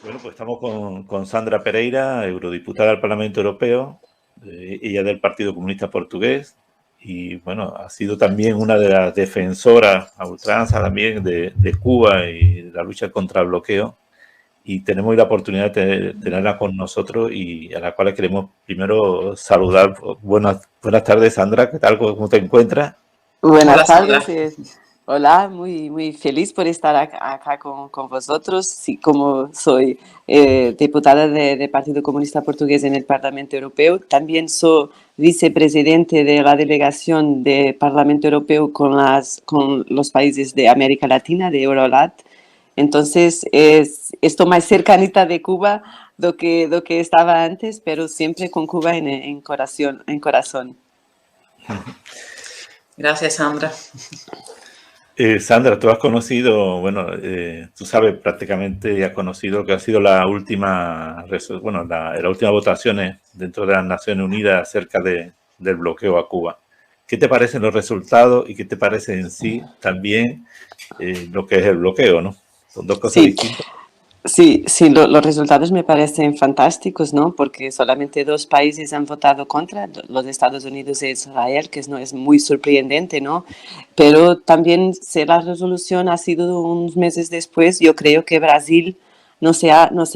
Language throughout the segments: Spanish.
Bueno, pues estamos con Sandra Pereira, eurodiputada al Parlamento Europeo, ella del Partido Comunista Portugués, y bueno, ha sido también una de las defensoras a ultranza también de Cuba y de la lucha contra el bloqueo. Y tenemos la oportunidad de tenerla con nosotros y a la cual queremos primero saludar. Buenas tardes, Sandra, ¿qué tal? ¿Cómo te encuentras? Buenas tardes. Hola, muy feliz por estar acá con vosotros. Sí, como soy diputada de Partido Comunista Portugués en el Parlamento Europeo, también soy vicepresidente de la delegación del Parlamento Europeo con los países de América Latina, de Eurolat. Entonces, esto más cercanita de Cuba do que estaba antes, pero siempre con Cuba en corazón, en corazón. Gracias, Sandra. Sandra, tú has conocido, bueno, tú sabes prácticamente y has conocido lo que ha sido la última votaciones dentro de las Naciones Unidas acerca del bloqueo a Cuba. ¿Qué te parecen los resultados y qué te parece en sí también lo que es el bloqueo, ¿no? Son dos cosas distintas. Sí, los resultados me parecen fantásticos, ¿no? Porque solamente dos países han votado contra, los Estados Unidos e Israel, que no es muy sorprendente, ¿no? Pero también si la resolución ha sido unos meses después, yo creo que Brasil no se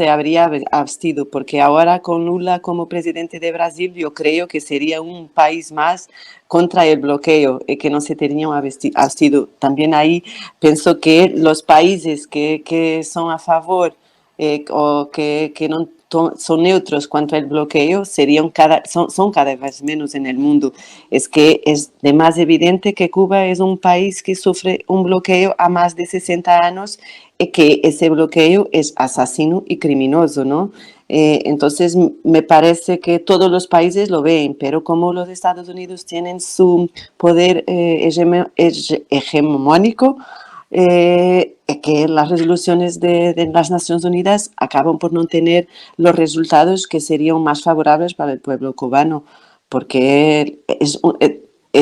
habría abstido, porque ahora con Lula como presidente de Brasil, yo creo que sería un país más contra el bloqueo y que no se tenían abstido. También ahí pienso que los países que son a favor o que no son neutros contra el bloqueo son cada vez menos en el mundo. Es que es de más evidente que Cuba es un país que sufre un bloqueo a más de 60 años y que ese bloqueo es asesino y criminoso, ¿no? Entonces me parece que todos los países lo ven, pero como los Estados Unidos tienen su poder hegemónico, que las resoluciones de las Naciones Unidas acaban por no tener los resultados que serían más favorables para el pueblo cubano, porque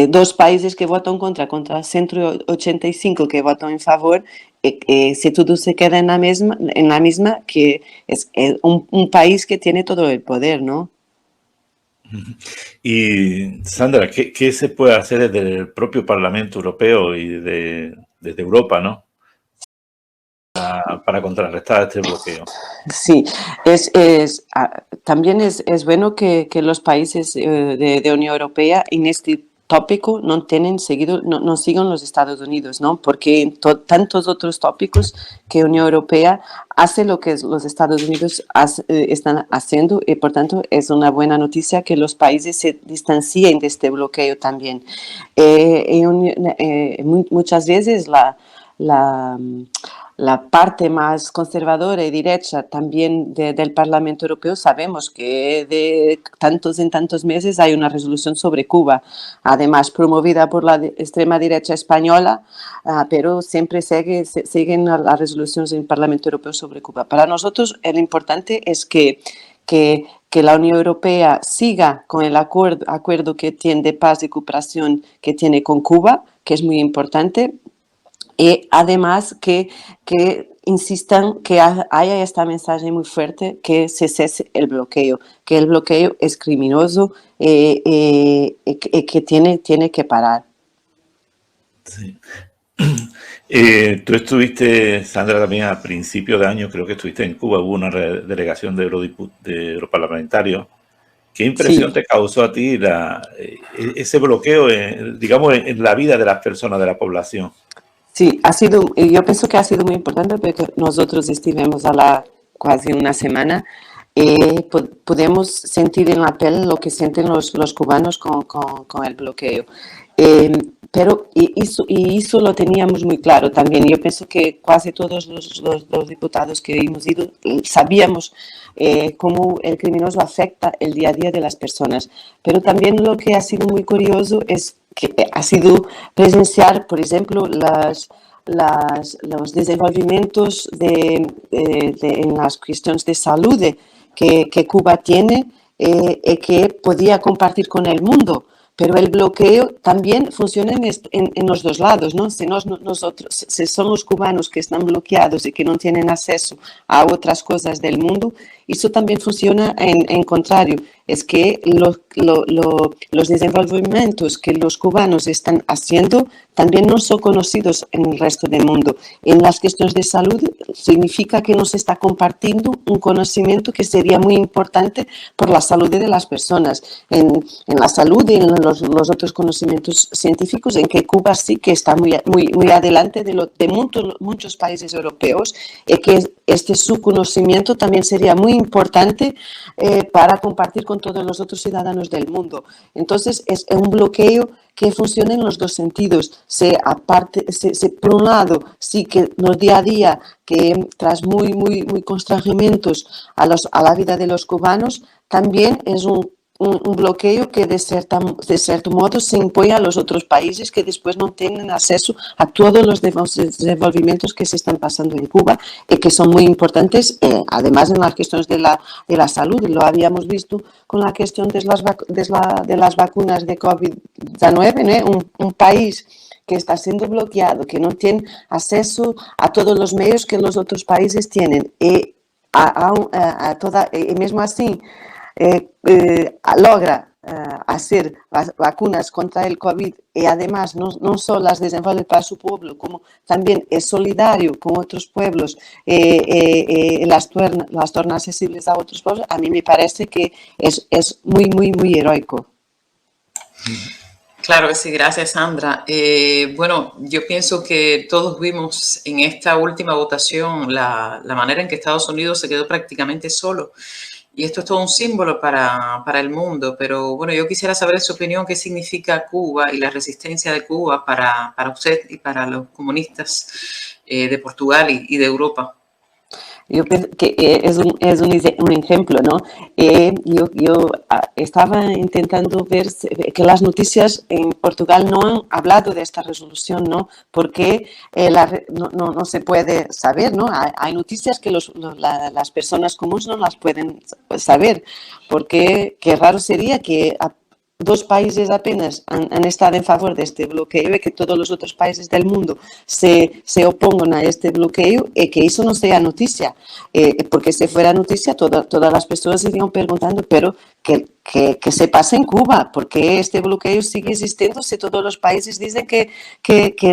dos países que votan contra 185 que votan en favor, si todo se queda en la misma que es un país que tiene todo el poder, ¿no? Y Sandra, ¿qué se puede hacer desde el propio Parlamento Europeo y desde Europa, ¿no? Para contrarrestar este bloqueo. Sí, también es bueno que los países de Unión Europea en este tópico no sigan los Estados Unidos, ¿no? Porque en tantos otros tópicos que Unión Europea hace lo que los Estados Unidos están haciendo y por tanto es una buena noticia que los países se distancien de este bloqueo también. Muchas veces la parte más conservadora y derecha también del Parlamento Europeo, sabemos que de tantos en tantos meses hay una resolución sobre Cuba, además promovida por la extrema derecha española, pero siempre siguen las resoluciones del Parlamento Europeo sobre Cuba. Para nosotros lo importante es que la Unión Europea siga con el acuerdo que tiene de paz y cooperación que tiene con Cuba, que es muy importante. Y además que insistan que haya esta mensaje muy fuerte que se cese el bloqueo, que el bloqueo es criminoso y que tiene que parar. Sí. Tú estuviste, Sandra, también a principios de año, creo que estuviste en Cuba, hubo una delegación de europarlamentarios. ¿Qué impresión te causó a ti ese bloqueo, digamos, en la vida de las personas, de la población? Sí, yo pienso que ha sido muy importante porque nosotros estuvimos casi una semana y podemos sentir en la piel lo que sienten los cubanos con el bloqueo. Pero eso lo teníamos muy claro también. Yo pienso que casi todos los diputados que hemos ido sabíamos cómo el criminoso afecta el día a día de las personas. Pero también lo que ha sido muy curioso es que ha sido presenciar, por ejemplo, los desenvolvimientos en las cuestiones de salud que Cuba tiene y que podía compartir con el mundo. pero el bloqueo también funciona en los dos lados, ¿no? Si nosotros, si son los cubanos que están bloqueados y que no tienen acceso a otras cosas del mundo, eso también funciona en contrario. Es que los desenvolvimientos que los cubanos están haciendo también no son conocidos en el resto del mundo. En las cuestiones de salud significa que no se está compartiendo un conocimiento que sería muy importante por la salud de las personas. En la salud y en los otros conocimientos científicos, en que Cuba sí que está muy adelante de muchos países europeos, y que su conocimiento también sería muy importante para compartir con todos los otros ciudadanos del mundo. Entonces, es un bloqueo que funciona en los dos sentidos. Por un lado, sí que en el día a día, que tras muy constreñimientos a la vida de los cubanos, también es un bloqueo que de cierto modo se impone a los otros países que después no tienen acceso a todos los desenvolvimientos que se están pasando en Cuba y que son muy importantes, además en las cuestiones de la salud. Lo habíamos visto con la cuestión de las vacunas de COVID-19, ¿no? Un país que está siendo bloqueado, que no tiene acceso a todos los medios que los otros países tienen, y mismo así logra hacer vacunas contra el COVID, y además no solo las desenvuelve para su pueblo, como también es solidario con otros pueblos, las torna accesibles a otros pueblos. A mí me parece que es muy heroico. Claro que sí, gracias, Sandra. Bueno, yo pienso que todos vimos en esta última votación la manera en que Estados Unidos se quedó prácticamente solo. Y esto es todo un símbolo para el mundo. Pero bueno, yo quisiera saber su opinión, qué significa Cuba y la resistencia de Cuba para usted y para los comunistas de Portugal y de Europa. Yo pienso que es un ejemplo, ¿no? Yo estaba intentando ver que las noticias en Portugal no han hablado de esta resolución, ¿no? Porque no se puede saber, ¿no? Hay noticias que las personas comunes no las pueden saber, porque qué raro sería que dos países apenas han estado en favor de este bloqueo y que todos los otros países del mundo se opongan a este bloqueo y que eso no sea noticia. Porque si fuera noticia, todas las personas se irían preguntando, pero ¿qué se pasa en Cuba? ¿Por qué este bloqueo sigue existiendo si todos los países dicen que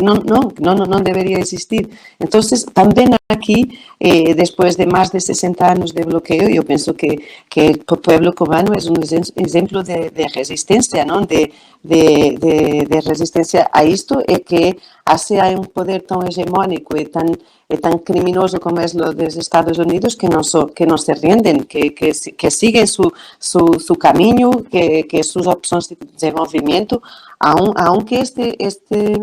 no debería existir? Entonces, también aquí, después de más de 60 años de bloqueo, yo pienso que el pueblo cubano es un ejemplo de resistencia, ¿no? De resistencia a esto, y que hace a un poder tan hegemónico y tan criminoso como es lo de los Estados Unidos, que no se rinden, que siguen su camino, que sus opciones de movimiento, aunque este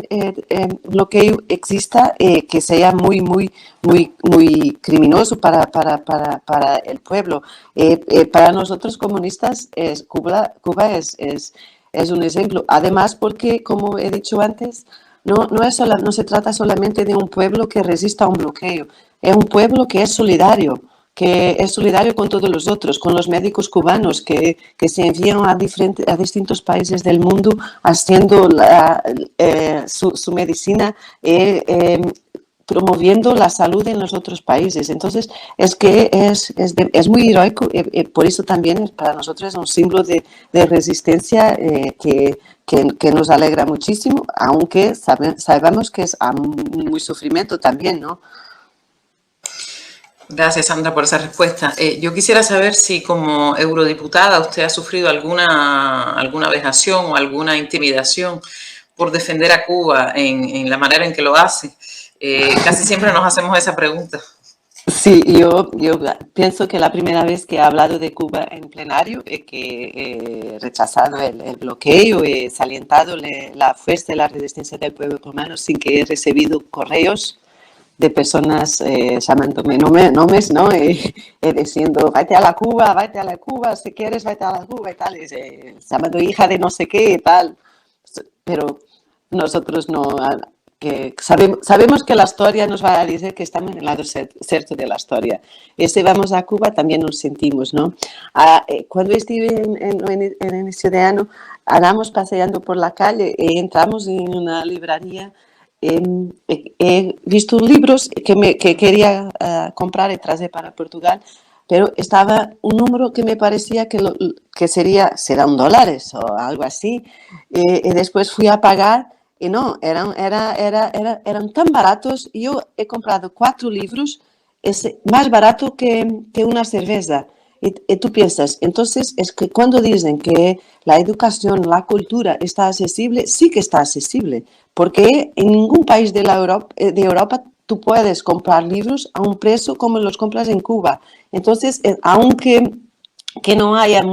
bloqueo exista, que sea muy criminoso para el pueblo. Para nosotros comunistas, Cuba es un ejemplo. Además, porque, como he dicho antes, no se trata solamente de un pueblo que resista a un bloqueo, es un pueblo que es solidario con todos los otros, con los médicos cubanos que se envían a distintos países del mundo haciendo su medicina, promoviendo la salud en los otros países. Entonces, es que es muy heroico, por eso también para nosotros es un símbolo de resistencia que nos alegra muchísimo, aunque sabemos que es muy sufrimiento también, ¿no? Gracias, Sandra, por esa respuesta. Yo quisiera saber si como eurodiputada usted ha sufrido alguna vejación o alguna intimidación por defender a Cuba en la manera en que lo hace. Casi siempre nos hacemos esa pregunta. Sí, yo pienso que la primera vez que he hablado de Cuba en plenario, que he rechazado el bloqueo, he salientado la fuerza y la resistencia del pueblo cubano sin que he recibido correos de personas llamándome nombres, ¿no? Y diciendo, vete a la Cuba, si quieres, vete a la Cuba y tal, llamando hija de no sé qué y tal. Pero nosotros no sabemos que la historia nos va a decir que estamos en el lado cierto de la historia. Y si vamos a Cuba también nos sentimos, ¿no? Cuando estuve en el inicio de año, andamos paseando por la calle y entramos en una librería. He visto libros que quería comprar y traer para Portugal, pero estaba un número que me parecía que será $1 o algo así. Y después fui a pagar. Y no, eran tan baratos. Yo he comprado 4 libros, es más barato que una cerveza. Y tú piensas, entonces es que cuando dicen que la educación, la cultura está accesible, sí que está accesible, porque en ningún país de Europa tú puedes comprar libros a un precio como los compras en Cuba. Entonces, aunque que no haya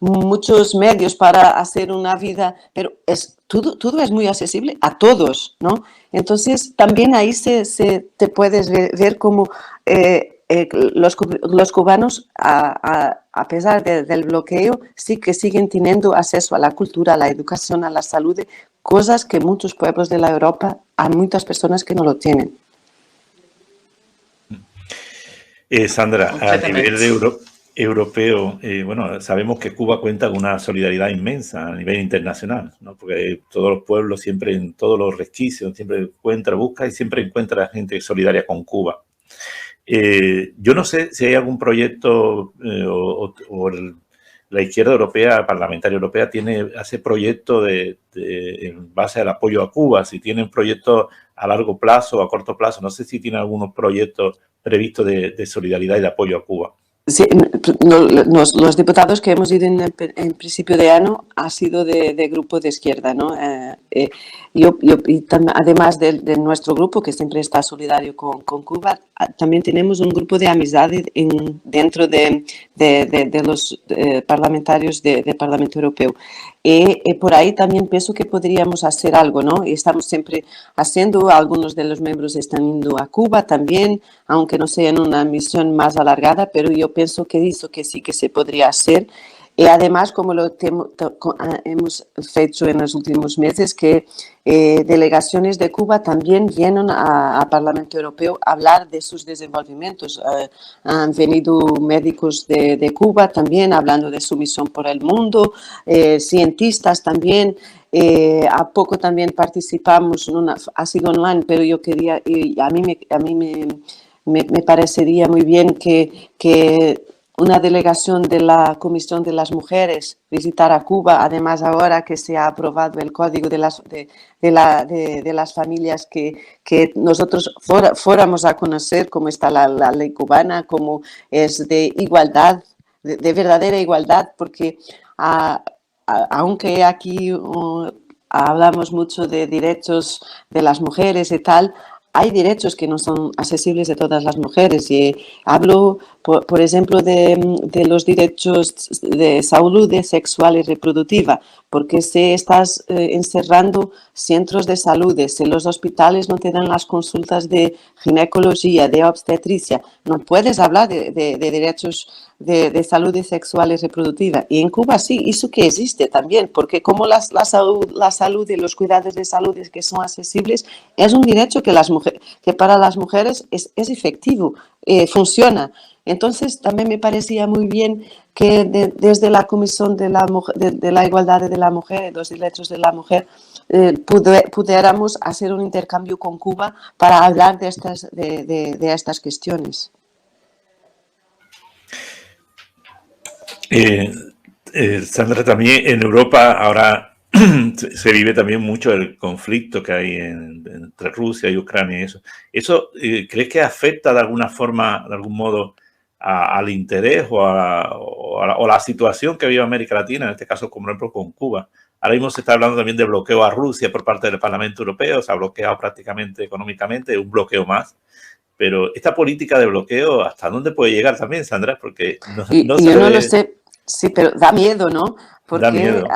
muchos medios para hacer una vida, pero todo es muy accesible a todos, ¿no? Entonces, también ahí te puedes ver cómo los cubanos, a pesar del bloqueo, sí que siguen teniendo acceso a la cultura, a la educación, a la salud, cosas que muchos pueblos de la Europa, hay muchas personas que no lo tienen. Sandra, a nivel de europeo, bueno, sabemos que Cuba cuenta con una solidaridad inmensa a nivel internacional, ¿no? Porque todos los pueblos siempre, en todos los resquicios, siempre busca y siempre encuentra gente solidaria con Cuba. Yo no sé si hay algún proyecto la izquierda europea, parlamentaria europea, hace proyectos en base al apoyo a Cuba, si tienen proyectos a largo plazo o a corto plazo. No sé si tienen algunos proyectos previstos de solidaridad y de apoyo a Cuba. Sí, los diputados que hemos ido en principio de año ha sido de grupo de izquierda, ¿no? Y además de nuestro grupo, que siempre está solidario con Cuba, también tenemos un grupo de amistad dentro de los parlamentarios del Parlamento Europeo. Y por ahí también pienso que podríamos hacer algo, ¿no? Y estamos siempre haciendo, algunos de los miembros están yendo a Cuba también, aunque no sea en una misión más alargada, pero yo pienso que sí que se podría hacer. Y además, como hemos hecho en los últimos meses, que delegaciones de Cuba también vienen al Parlamento Europeo a hablar de sus desenvolvimientos. Han venido médicos de Cuba también hablando de su misión por el mundo, cientistas también. A poco también participamos, ha sido online, pero yo quería, y a mí me parecería muy bien que una delegación de la Comisión de las Mujeres visitara Cuba, además ahora que se ha aprobado el Código de las Familias, que nosotros fuéramos a conocer cómo está la ley cubana, cómo es de igualdad, de verdadera igualdad, porque aunque aquí hablamos mucho de derechos de las mujeres y tal, hay derechos que no son accesibles a todas las mujeres. Y hablo, por ejemplo, de los derechos de salud sexual y reproductiva, porque si estás encerrando centros de salud, si los hospitales no te dan las consultas de ginecología, de obstetricia, no puedes hablar de derechos de salud sexual y reproductiva. Y en Cuba sí, eso que existe también, porque como la salud y los cuidados de salud que son accesibles, es un derecho que para las mujeres es efectivo, funciona. Entonces también me parecía muy bien que desde la Comisión de la Igualdad de la Mujer y los Derechos de la Mujer pudiéramos hacer un intercambio con Cuba para hablar de estas cuestiones. Sandra, también en Europa ahora se vive también mucho el conflicto que hay entre Rusia y Ucrania y eso. ¿Eso crees que afecta de alguna forma, de algún modo, al interés o a la situación que vive América Latina, en este caso, como por ejemplo, con Cuba? Ahora mismo se está hablando también de bloqueo a Rusia por parte del Parlamento Europeo, se ha bloqueado prácticamente económicamente, un bloqueo más. Pero esta política de bloqueo, ¿hasta dónde puede llegar también, Sandra? Porque yo no lo sé, sí, pero da miedo, ¿no? Porque da miedo.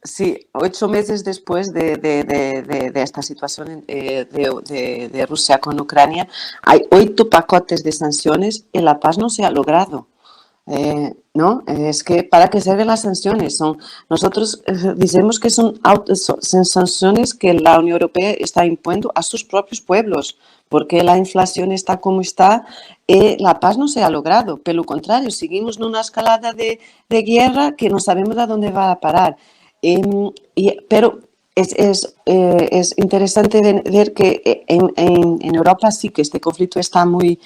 Sí, 8 meses después de esta situación de Rusia con Ucrania, hay 8 paquetes de sanciones y la paz no se ha logrado. ¿no? Es que ¿para qué sirven las sanciones? Nosotros decimos que son sanciones que la Unión Europea está imponiendo a sus propios pueblos, porque la inflación está como está y la paz no se ha logrado. Por lo contrario, seguimos en una escalada de guerra que no sabemos a dónde va a parar. Pero es interesante ver que en Europa sí que este conflicto está muy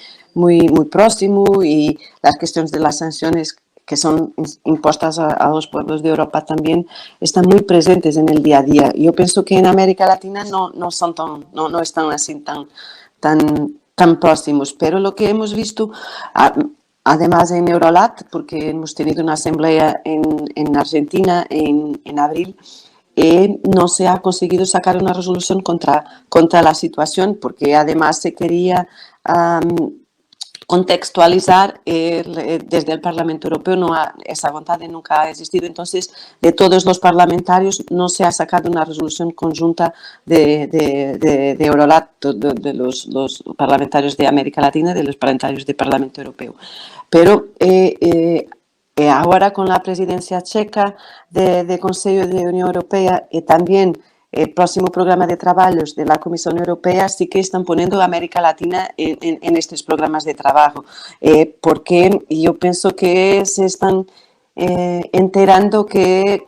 próximo y las cuestiones de las sanciones que son impuestas a los pueblos de Europa también están muy presentes en el día a día. Yo pienso que en América Latina no están así tan próximos, pero lo que hemos visto, además en Eurolat, porque hemos tenido una asamblea en Argentina en abril, no se ha conseguido sacar una resolución contra la situación, porque además se quería contextualizar desde el Parlamento Europeo. Esa voluntad nunca ha existido. Entonces, de todos los parlamentarios no se ha sacado una resolución conjunta de Eurolat, de los parlamentarios de América Latina, de los parlamentarios del Parlamento Europeo. Pero ahora con la presidencia checa de Consejo de Unión Europea y también el próximo programa de trabajos de la Comisión Europea, sí que están poniendo a América Latina en estos programas de trabajo, porque yo pienso que se están enterando que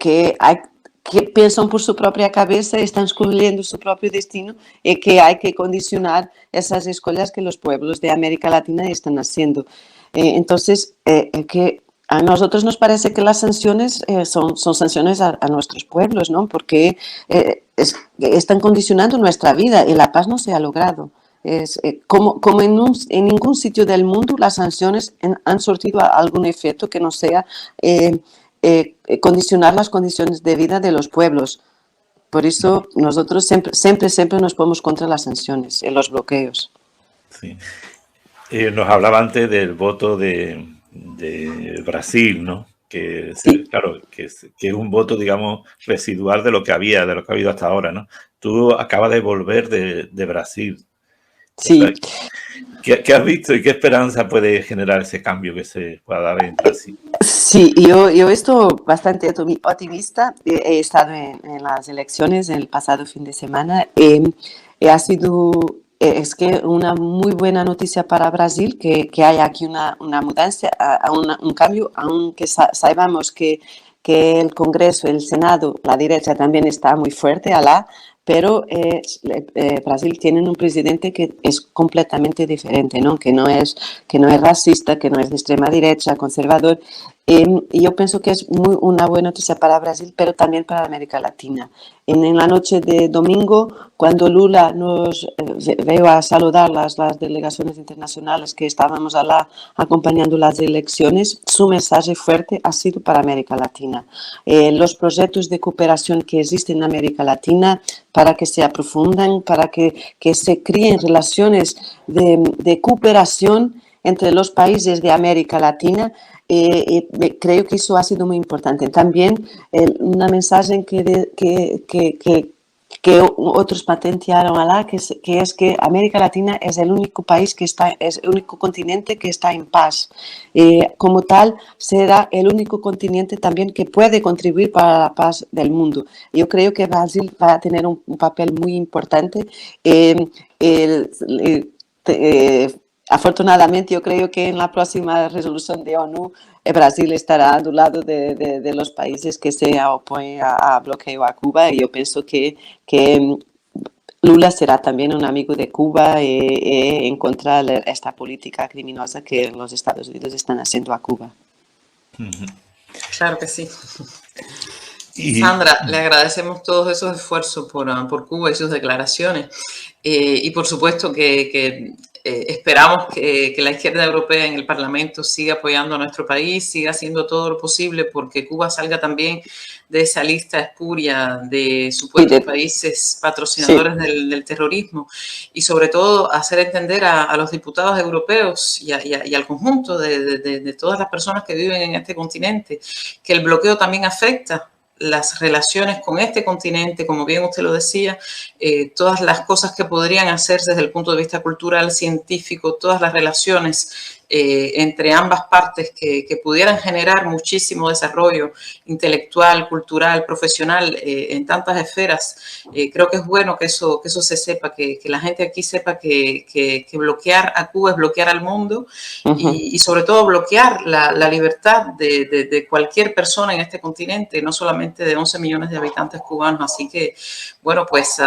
piensan por su propia cabeza, están escogiendo su propio destino y que hay que condicionar esas escuelas que los pueblos de América Latina están haciendo. Entonces, que a nosotros nos parece que las sanciones son sanciones a nuestros pueblos, ¿no? Porque están condicionando nuestra vida y la paz no se ha logrado. Como en ningún sitio del mundo las sanciones han surtido algún efecto que no sea condicionar las condiciones de vida de los pueblos. Por eso nosotros siempre nos ponemos contra las sanciones y los bloqueos. Sí. Nos hablaba antes del voto de Brasil, ¿no? Que Sí. claro, que es un voto, digamos, residual de lo que ha habido hasta ahora, ¿no? Tú acabas de volver de Brasil. Sí. ¿Qué has visto y qué esperanza puede generar ese cambio que se pueda dar en Brasil? Sí, yo estoy bastante optimista. He estado en las elecciones el pasado fin de semana. Ha sido es que una muy buena noticia para Brasil que haya aquí una mudanza, un cambio, aunque sabemos que el Congreso, el Senado, la derecha también está muy fuerte, pero Brasil tiene un presidente que es completamente diferente, ¿no? Que no es racista, que no es de extrema derecha, conservador. Y yo pienso que es una buena noticia para Brasil, pero también para América Latina. En la noche de domingo, cuando Lula nos veo a saludar las delegaciones internacionales que estábamos acompañando las elecciones, su mensaje fuerte ha sido para América Latina. Los proyectos de cooperación que existen en América Latina, para que se aprofundan, para que se creen relaciones de cooperación entre los países de América Latina. Creo que eso ha sido muy importante. También una mensaje que otros patentearon que es que América Latina es el único país es el único continente que está en paz. Como tal, será el único continente también que puede contribuir para la paz del mundo. Yo creo que Brasil va a tener un papel muy importante. Afortunadamente, yo creo que en la próxima resolución de ONU, Brasil estará al lado de los países que se oponen a bloqueo a Cuba, y yo pienso que Lula será también un amigo de Cuba en contra de esta política criminosa que los Estados Unidos están haciendo a Cuba. Claro que sí. Sandra, le agradecemos todos esos esfuerzos por Cuba y sus declaraciones. Y por supuesto que esperamos que la izquierda europea en el Parlamento siga apoyando a nuestro país, siga haciendo todo lo posible porque Cuba salga también de esa lista espuria de supuestos países patrocinadores del terrorismo, y sobre todo hacer entender a los diputados europeos y al conjunto de todas las personas que viven en este continente que el bloqueo también afecta las relaciones con este continente, como bien usted lo decía, todas las cosas que podrían hacerse desde el punto de vista cultural, científico, todas las relaciones entre ambas partes que pudieran generar muchísimo desarrollo intelectual, cultural, profesional en tantas esferas. Creo que es bueno que eso se sepa, que la gente aquí sepa que bloquear a Cuba es bloquear al mundo y sobre todo bloquear la libertad de cualquier persona en este continente, no solamente de 11 millones de habitantes cubanos. Así que, bueno, pues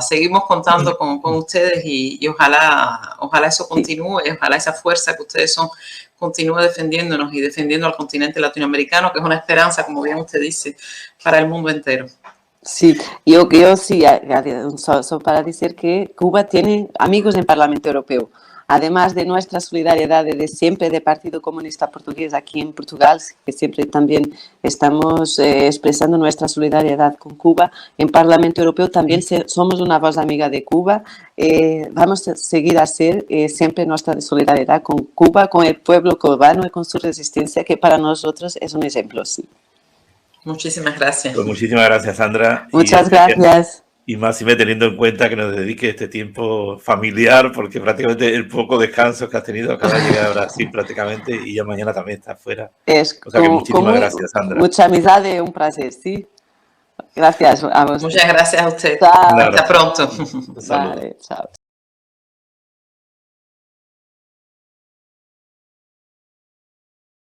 seguimos contando con ustedes y ojalá eso continúe, ojalá esa fuerza que ustedes son continúe defendiéndonos y defendiendo al continente latinoamericano, que es una esperanza, como bien usted dice, para el mundo entero. Sí, yo sí, solo para decir que Cuba tiene amigos en el Parlamento Europeo. Además de nuestra solidaridad de siempre del Partido Comunista Portugués aquí en Portugal, que siempre también estamos expresando nuestra solidaridad con Cuba, en Parlamento Europeo también somos una voz amiga de Cuba. Vamos a seguir a ser siempre nuestra solidaridad con Cuba, con el pueblo cubano y con su resistencia, que para nosotros es un ejemplo, sí. Muchísimas gracias. Pues muchísimas gracias, Sandra. Muchas gracias. Y más si me teniendo en cuenta que nos dedique este tiempo familiar, porque prácticamente el poco descanso que has tenido acaba de llegar a Brasil prácticamente y ya mañana también estás fuera. O sea que muchísimas gracias, Sandra. Mucha amistad y un placer, sí. Gracias a vos. Muchas gracias a usted. Chao. Hasta pronto. Vale, chao.